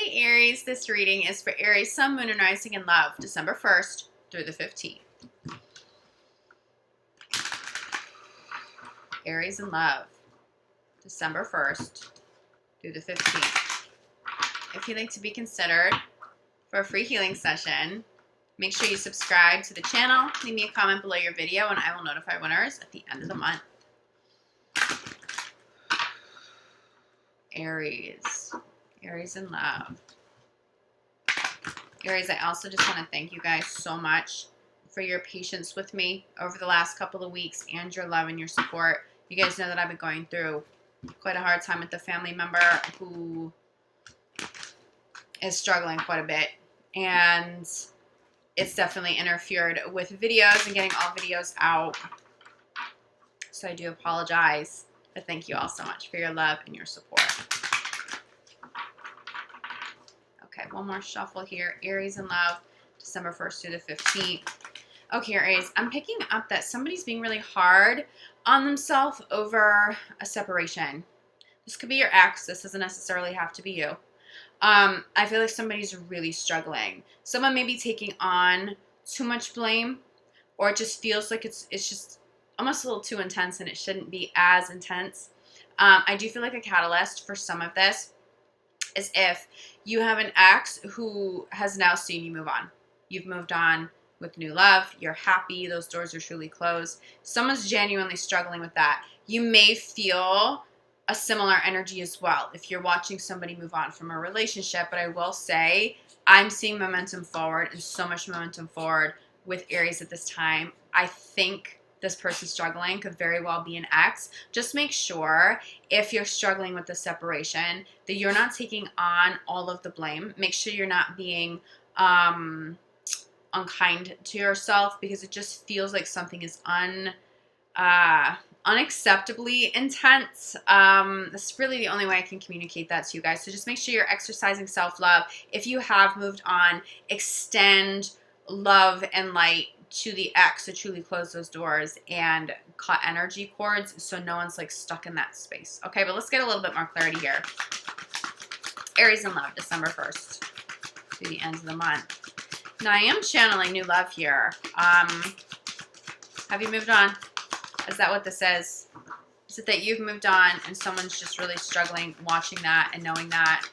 Hey Aries, this reading is for Aries, Sun, Moon, and Rising in Love, December 1st through the 15th. Aries in Love, December 1st through the 15th. If you'd like to be considered for a free healing session, make sure you subscribe to the channel, leave me a comment below your video, and I will notify winners at the end of the month. Aries in Love. Aries, I also just want to thank you guys so much for your patience with me over the last couple of weeks and your love and your support. You guys know that I've been going through quite a hard time with a family member who is struggling quite a bit, and it's definitely interfered with videos and getting all videos out. So I do apologize, but thank you all so much for your love and your support. Okay, one more shuffle here. Aries in Love, December 1st through the 15th. Okay, Aries, I'm picking up that somebody's being really hard on themselves over a separation. This could be your ex. This doesn't necessarily have to be you. I feel like somebody's really struggling. Someone may be taking on too much blame, or it just feels like it's just almost a little too intense and it shouldn't be as intense. I do feel like a catalyst for some of this is if you have an ex who has now seen you move on. You've moved on with new love. You're happy. Those doors are truly closed. Someone's genuinely struggling with that. You may feel a similar energy as well if you're watching somebody move on from a relationship. But I will say I'm seeing momentum forward, and so much momentum forward with Aries at this time. I think this person struggling could very well be an ex. Just make sure if you're struggling with the separation that you're not taking on all of the blame. Make sure you're not being unkind to yourself, because it just feels like something is unacceptably intense. That's really the only way I can communicate that to you guys. So just make sure you're exercising self-love. If you have moved on, extend love and light to the ex to truly close those doors and cut energy cords so no one's like stuck in that space. Okay, but let's get a little bit more clarity here. Aries in Love, December 1st through the end of the month. Now I am channeling new love here. Have you moved on? Is that what this is? Is it that you've moved on and someone's just really struggling watching that and knowing that?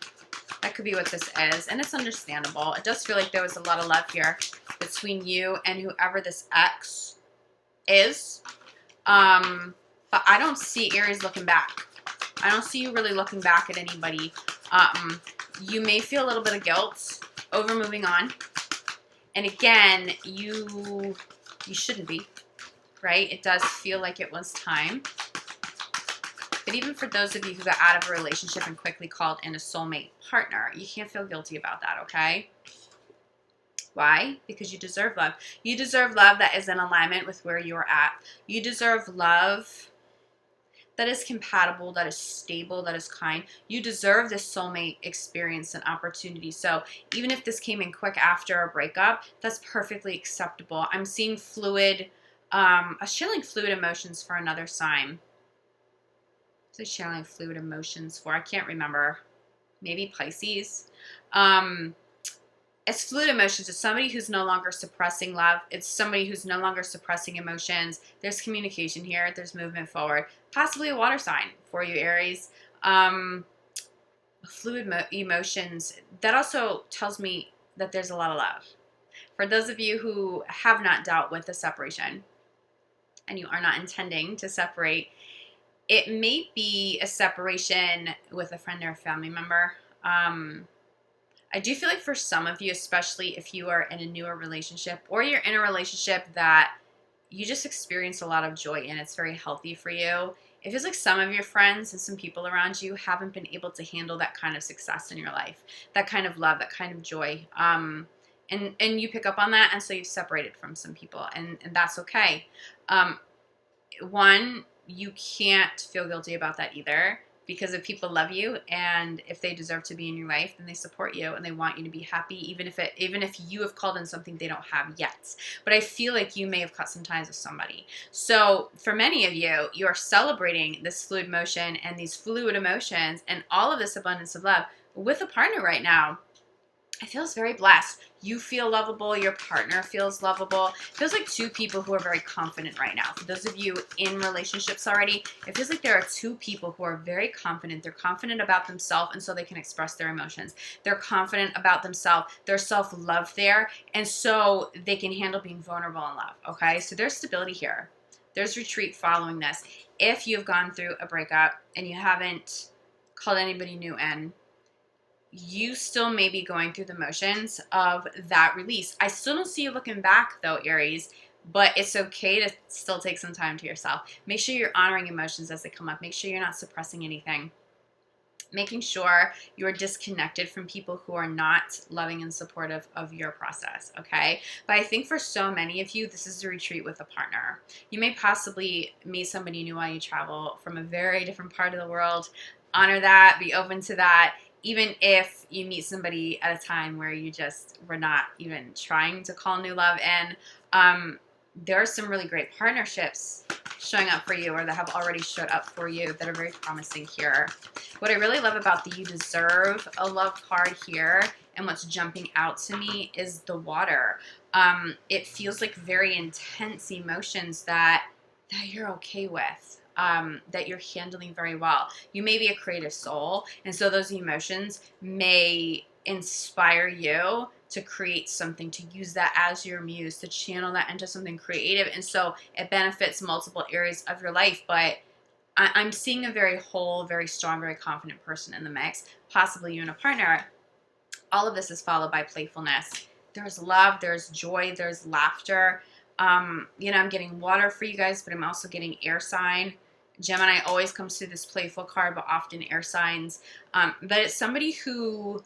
That could be what this is, and it's understandable. It does feel like there was a lot of love here between you and whoever this ex is. But I don't see Aries looking back. I don't see you really looking back at anybody. You may feel a little bit of guilt over moving on. And again, you shouldn't be, right? It does feel like it was time. But even for those of you who got out of a relationship and quickly called in a soulmate partner, you can't feel guilty about that, okay? Why? Because you deserve love. You deserve love that is in alignment with where you're at. You deserve love that is compatible, that is stable, that is kind. You deserve this soulmate experience and opportunity. So even if this came in quick after a breakup, that's perfectly acceptable. I'm seeing fluid, I was channeling fluid emotions for another sign. What was I channeling fluid emotions for? I can't remember. Maybe Pisces. It's fluid emotions. It's somebody who's no longer suppressing love. It's somebody who's no longer suppressing emotions. There's communication here. There's movement forward. Possibly a water sign for you, Aries. Fluid emotions. That also tells me that there's a lot of love. For those of you who have not dealt with a separation and you are not intending to separate, it may be a separation with a friend or a family member. I do feel like for some of you, especially if you are in a newer relationship or you're in a relationship that you just experience a lot of joy in, it's very healthy for you. It feels like some of your friends and some people around you haven't been able to handle that kind of success in your life, that kind of love, that kind of joy. And you pick up on that, and so you've separated from some people, and that's okay. One, you can't feel guilty about that either, because if people love you and if they deserve to be in your life, then they support you and they want you to be happy, even if you have called in something they don't have yet. But I feel like you may have cut some ties with somebody. So for many of you, you are celebrating this fluid motion and these fluid emotions and all of this abundance of love with a partner right now. It feels very blessed. You feel lovable. Your partner feels lovable. It feels like two people who are very confident right now. For those of you in relationships already, it feels like there are two people who are very confident. They're confident about themselves, and so they can express their emotions. They're confident about themselves. There's self-love there, and so they can handle being vulnerable in love, okay? So there's stability here. There's retreat following this. If you've gone through a breakup and you haven't called anybody new in, you still may be going through the motions of that release. I still don't see you looking back though, Aries, but it's okay to still take some time to yourself. Make sure you're honoring emotions as they come up. Make sure you're not suppressing anything. Making sure you're disconnected from people who are not loving and supportive of your process, okay? But I think for so many of you, this is a retreat with a partner. You may possibly meet somebody new while you travel from a very different part of the world. Honor that, be open to that. Even if you meet somebody at a time where you just were not even trying to call new love in, there are some really great partnerships showing up for you or that have already showed up for you that are very promising here. What I really love about the You Deserve a Love card here and what's jumping out to me is the water. It feels like very intense emotions that you're okay with. That you're handling very well. You may be a creative soul, and so those emotions may inspire you to create something, to use that as your muse, to channel that into something creative, and so it benefits multiple areas of your life. But I'm seeing a very whole, very strong, very confident person in the mix, possibly you and a partner. All of this is followed by playfulness. There's love, there's joy, there's laughter. I'm getting water for you guys, but I'm also getting air sign. Gemini always comes through this playful card, but often air signs. But it's somebody who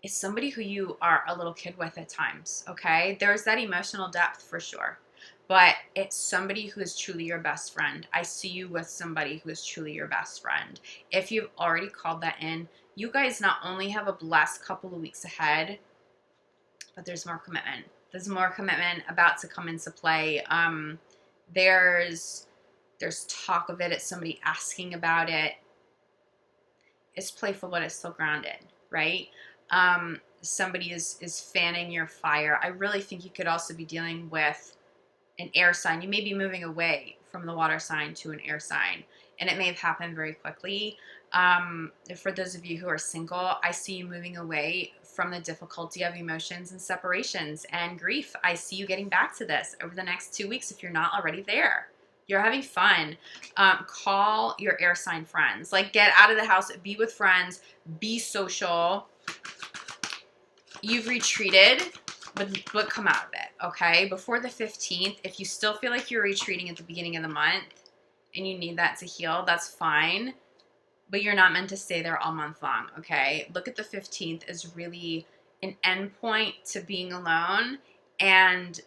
you are a little kid with at times, okay? There's that emotional depth for sure. But it's somebody who is truly your best friend. I see you with somebody who is truly your best friend. If you've already called that in, you guys not only have a blessed couple of weeks ahead, but there's more commitment. There's more commitment about to come into play. There's talk of it. It's somebody asking about it. It's playful, but it's still grounded, right? Somebody is fanning your fire. I really think you could also be dealing with an air sign. You may be moving away from the water sign to an air sign, and it may have happened very quickly. For those of you who are single, I see you moving away from the difficulty of emotions and separations and grief. I see you getting back to this over the next 2 weeks if you're not already there. You're having fun. Call your air sign friends. Like, get out of the house, be with friends, be social. You've retreated, but come out of it, okay? Before the 15th, if you still feel like you're retreating at the beginning of the month and you need that to heal, that's fine. But you're not meant to stay there all month long, okay? Look at the 15th as really an end point to being alone, and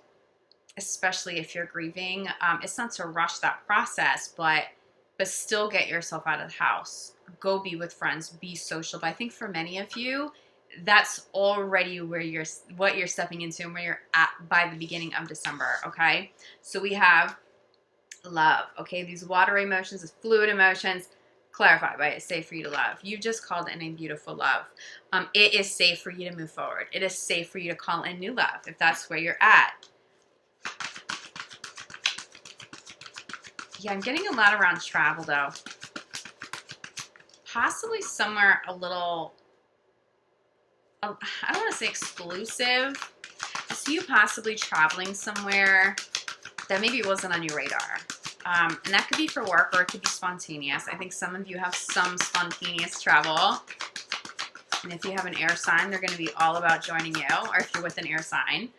especially if you're grieving, it's not to rush that process, but still get yourself out of the house. Go be with friends, be social. But I think for many of you, that's already what you're stepping into and where you're at by the beginning of December, okay? So we have love, okay? These water emotions, these fluid emotions, clarified by it's safe for you to love. You've just called in a beautiful love. It is safe for you to move forward. It is safe for you to call in new love if that's where you're at. Yeah, I'm getting a lot around travel, though. Possibly somewhere a little, I don't want to say exclusive. I see you possibly traveling somewhere that maybe wasn't on your radar. And that could be for work or it could be spontaneous. I think some of you have some spontaneous travel. And if you have an air sign, they're going to be all about joining you, or if you're with an air sign.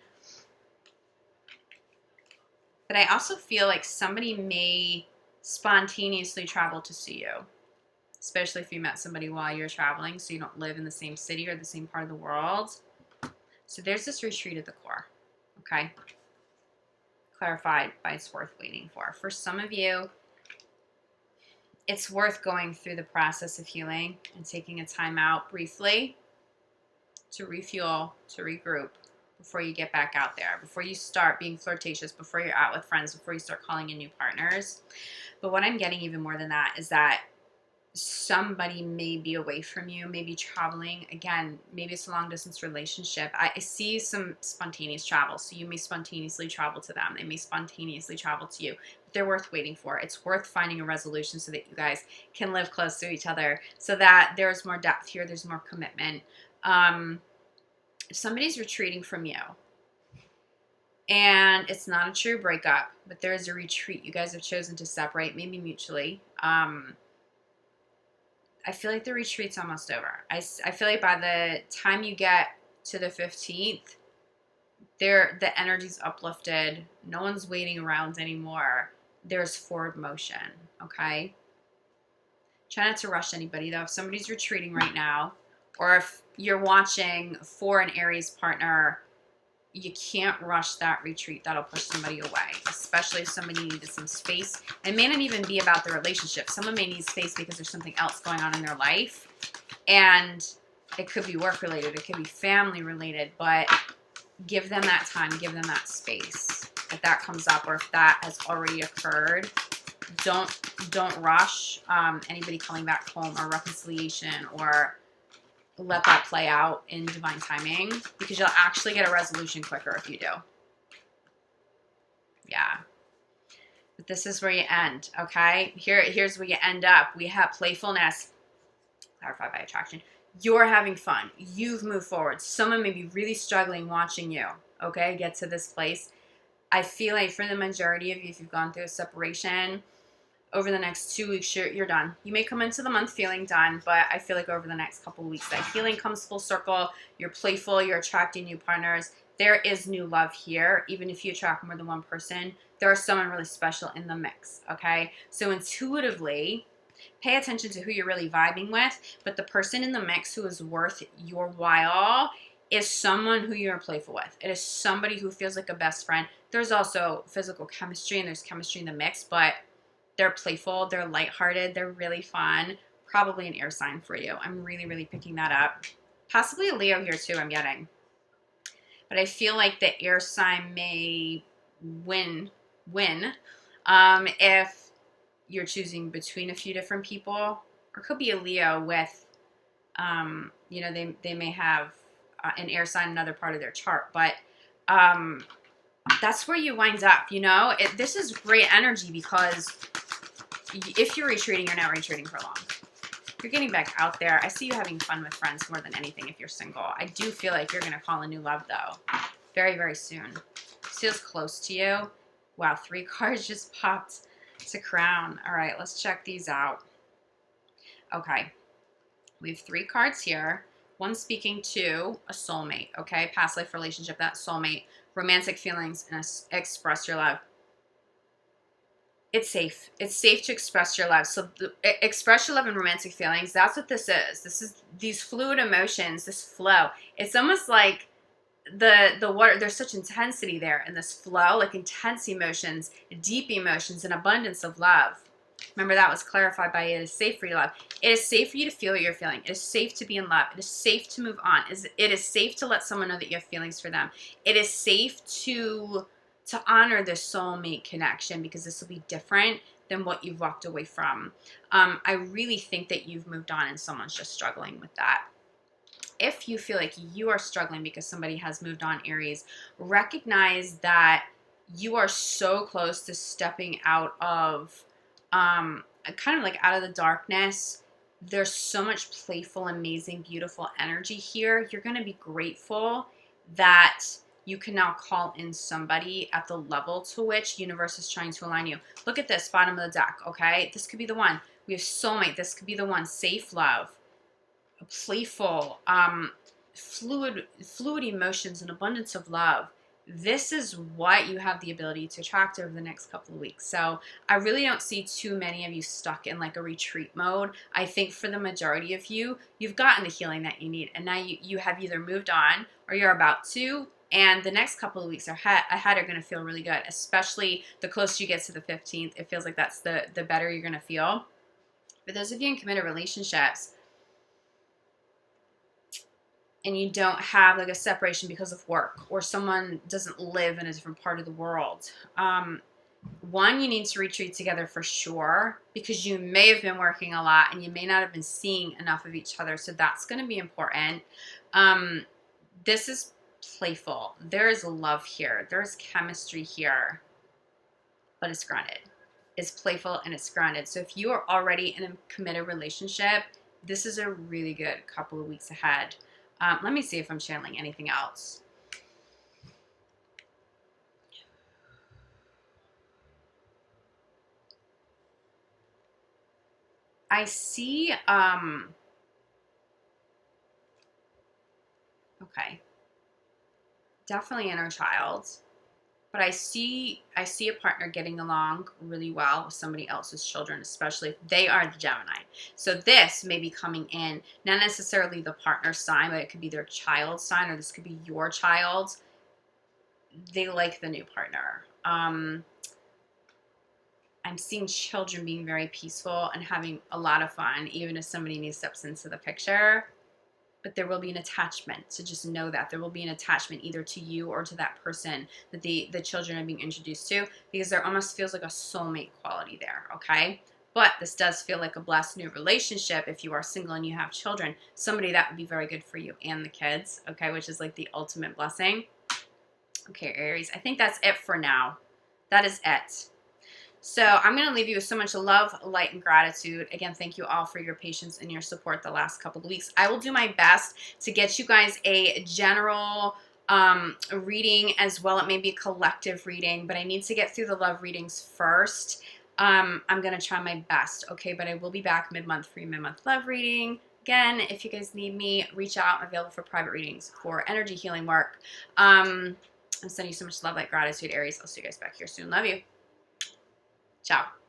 But I also feel like somebody may spontaneously travel to see you, especially if you met somebody while you're traveling, so you don't live in the same city or the same part of the world. So there's this retreat at the core, okay? Clarified by it's worth waiting for. For some of you, it's worth going through the process of healing and taking a time out briefly to refuel, to regroup, before you get back out there, before you start being flirtatious, before you're out with friends, before you start calling in new partners. But what I'm getting even more than that is that somebody may be away from you, maybe traveling. Again, maybe it's a long distance relationship. I see some spontaneous travel. So you may spontaneously travel to them. They may spontaneously travel to you. But they're worth waiting for. It's worth finding a resolution so that you guys can live close to each other, so that there's more depth here, there's more commitment. If somebody's retreating from you, and it's not a true breakup, but there is a retreat. You guys have chosen to separate, maybe mutually. I feel like the retreat's almost over. I feel like by the time you get to the 15th, the energy's uplifted. No one's waiting around anymore. There's forward motion, okay? Try not to rush anybody, though. If somebody's retreating right now, or if you're watching for an Aries partner, you can't rush that retreat. That'll push somebody away, especially if somebody needed some space. It may not even be about the relationship. Someone may need space because there's something else going on in their life, and it could be work related, it could be family related, but give them that time, give them that space. If that comes up, or if that has already occurred, don't rush anybody coming back home, or reconciliation, or let that play out in divine timing, because you'll actually get a resolution quicker if you do. Yeah. But this is where you end, okay? Here's where you end up. We have playfulness, clarified by attraction. You're having fun. You've moved forward. Someone may be really struggling watching you, okay, get to this place. I feel like for the majority of you, if you've gone through a separation, over the next 2 weeks, you're done. You may come into the month feeling done, but I feel like over the next couple of weeks, that healing comes full circle. You're playful. You're attracting new partners. There is new love here. Even if you attract more than one person, there is someone really special in the mix, okay? So intuitively, pay attention to who you're really vibing with, but the person in the mix who is worth your while is someone who you're playful with. It is somebody who feels like a best friend. There's also physical chemistry, and there's chemistry in the mix, but they're playful, they're lighthearted, they're really fun. Probably an air sign for you. I'm really, really picking that up. Possibly a Leo here too, I'm getting. But I feel like the air sign may win if you're choosing between a few different people. Or it could be a Leo with, they may have an air sign in another part of their chart. But that's where you wind up, This is great energy, because if you're retreating, you're not retreating for long. You're getting back out there. I see you having fun with friends more than anything if you're single. I do feel like you're going to call a new love, though, very, very soon. This feels close to you. Wow, 3 cards just popped to crown. All right, let's check these out. Okay, we have 3 cards here. One speaking to a soulmate, okay? Past life relationship, that soulmate. Romantic feelings, and express your love. It's safe. It's safe to express your love. So express your love and romantic feelings. That's what this is. This is these fluid emotions, this flow. It's almost like the water. There's such intensity there in this flow, like intense emotions, deep emotions, and abundance of love. Remember, that was clarified by it is safe for your love. It is safe for you to feel what you're feeling. It is safe to be in love. It is safe to move on. It is safe to let someone know that you have feelings for them. It is safe to honor this soulmate connection, because this will be different than what you've walked away from. I really think that you've moved on and someone's just struggling with that. If you feel like you are struggling because somebody has moved on, Aries, recognize that you are so close to stepping out of kind of like out of the darkness. There's so much playful, amazing, beautiful energy here. You're going to be grateful that you can now call in somebody at the level to which universe is trying to align you. Look at this, bottom of the deck, okay? This could be the one. We have soulmate. This could be the one. Safe love, playful, fluid emotions, and abundance of love. This is what you have the ability to attract over the next couple of weeks. So I really don't see too many of you stuck in like a retreat mode. I think for the majority of you, you've gotten the healing that you need. And now you have either moved on or you're about to. And the next couple of weeks ahead are going to feel really good, especially the closer you get to the 15th. It feels like that's the better you're going to feel. For those of you in committed relationships, and you don't have like a separation because of work, or someone doesn't live in a different part of the world, One, you need to retreat together for sure because you may have been working a lot and you may not have been seeing enough of each other. So that's going to be important. This is playful. There is love here. There's chemistry here, but it's grounded. It's playful and it's grounded. So if you are already in a committed relationship, this is a really good couple of weeks ahead. Let me see if I'm channeling anything else. I see, okay, definitely inner child, but I see a partner getting along really well with somebody else's children, especially if they are the Gemini. So this may be coming in, not necessarily the partner sign, but it could be their child sign, or this could be your child. They like the new partner. I'm seeing children being very peaceful and having a lot of fun, even if somebody new steps into the picture. But there will be an attachment. So just know that there will be an attachment either to you or to that person that the children are being introduced to, because there almost feels like a soulmate quality there, okay? But this does feel like a blessed new relationship if you are single and you have children. Somebody that would be very good for you and the kids, okay, which is like the ultimate blessing. Okay, Aries, I think that's it for now. That is it. So I'm going to leave you with so much love, light, and gratitude. Again, thank you all for your patience and your support the last couple of weeks. I will do my best to get you guys a general reading as well. It may be a collective reading, but I need to get through the love readings first. I'm going to try my best, okay? But I will be back mid-month for your mid-month love reading. Again, if you guys need me, reach out. I'm available for private readings for energy healing work. I'm sending you so much love, light, gratitude, Aries. I'll see you guys back here soon. Love you. Ciao.